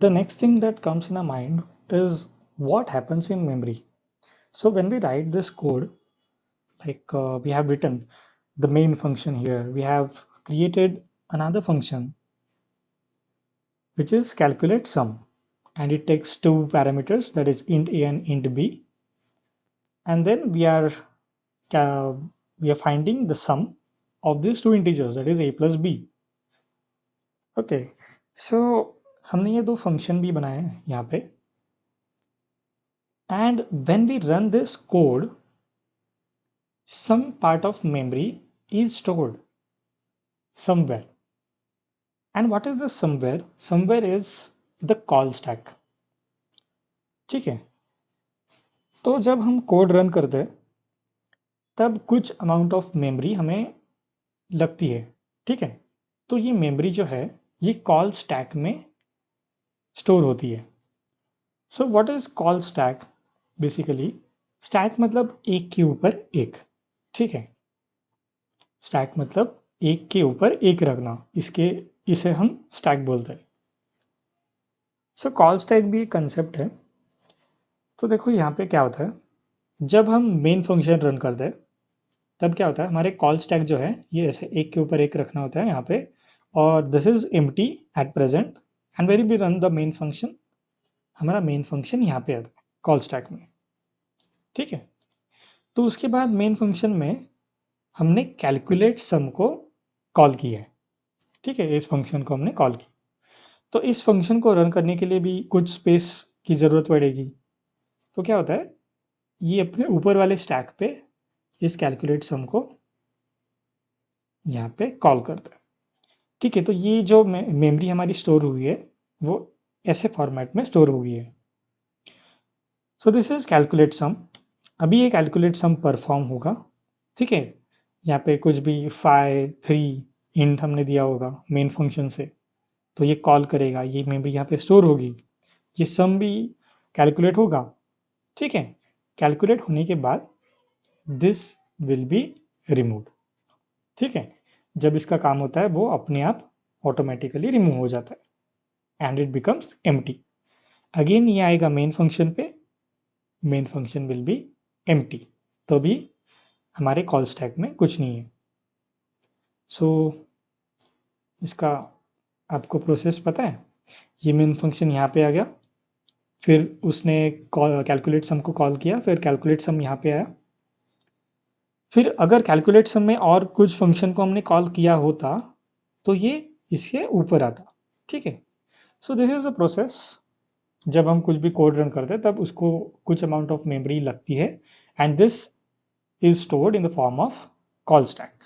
The next thing that comes in our mind is what happens in memory. So when we write this code, we have written the main function here, we have created another function which is calculate sum, and it takes two parameters, that is int a and int b, and then uh, we are finding the sum of these two integers, that is a plus b. Okay, so हमने ये दो function भी बनाए हैं यहाँ पे, and when we run this code some part of memory is stored somewhere. And what is this somewhere? Somewhere is the call stack. ठीक है, तो जब हम कोड रन करते हैं तब कुछ अमाउंट ऑफ मेमोरी हमें लगती है, ठीक है। तो ये मेमोरी जो है ये कॉल स्टैक में स्टोर होती है। So what is call stack? Basically stack मतलब एक के ऊपर एक, ठीक है। स्टैक मतलब एक के ऊपर एक रखना, इसे हम स्टैक बोलते हैं। सो कॉल स्टैक भी एक कंसेप्ट है। तो देखो यहाँ पे क्या होता है, जब हम मेन फंक्शन रन करते हैं तब क्या होता है, हमारे कॉल स्टैक जो है ये ऐसे एक के ऊपर एक रखना होता है यहाँ पे, और this is empty at present, and very be run the main function, हमारा मेन फंक्शन यहाँ पे आता है कॉल स्टैक में, ठीक है। तो उसके बाद मेन फंक्शन में हमने कैलकुलेट सम को कॉल किया है, ठीक है। इस फंक्शन को हमने कॉल की, तो इस फंक्शन को रन करने के लिए भी कुछ स्पेस की ज़रूरत पड़ेगी। तो क्या होता है, ये अपने ऊपर वाले स्टैक पे इस कैलकुलेट सम को यहाँ पे कॉल करता है, ठीक है। तो ये जो मेमोरी हमारी स्टोर हुई है वो ऐसे फॉर्मेट में स्टोर हुई है। सो दिस इज कैलकुलेट सम। अभी ये कैलकुलेट सम परफॉर्म होगा, ठीक है। यहाँ पे कुछ भी 5 3 इंट हमने दिया होगा मेन फंक्शन से, तो ये कॉल करेगा, ये मेमोरी यहाँ पे स्टोर होगी, ये सम भी कैलकुलेट होगा, ठीक है। कैलकुलेट होने के बाद दिस विल बी रिमूव्ड, ठीक है। जब इसका काम होता है वो अपने आप ऑटोमेटिकली रिमूव हो जाता है and it becomes empty. Again ये आएगा मेन फंक्शन पे, main function will be empty, तो भी हमारे कॉल स्टैक में कुछ नहीं है। सो इसका आपको प्रोसेस पता है, ये मेन फंक्शन यहाँ पे आ गया, फिर उसने कैलकुलेट सम को कॉल किया, फिर कैलकुलेट सम यहाँ पे आया, फिर अगर कैलकुलेट सम में और कुछ फंक्शन को हमने कॉल किया होता तो ये इसके ऊपर आता, ठीक है। So this is a process. जब हम कुछ भी कोड रन करते हैं तब उसको कुछ अमाउंट ऑफ मेमोरी लगती है, and this is stored in the form of call stack.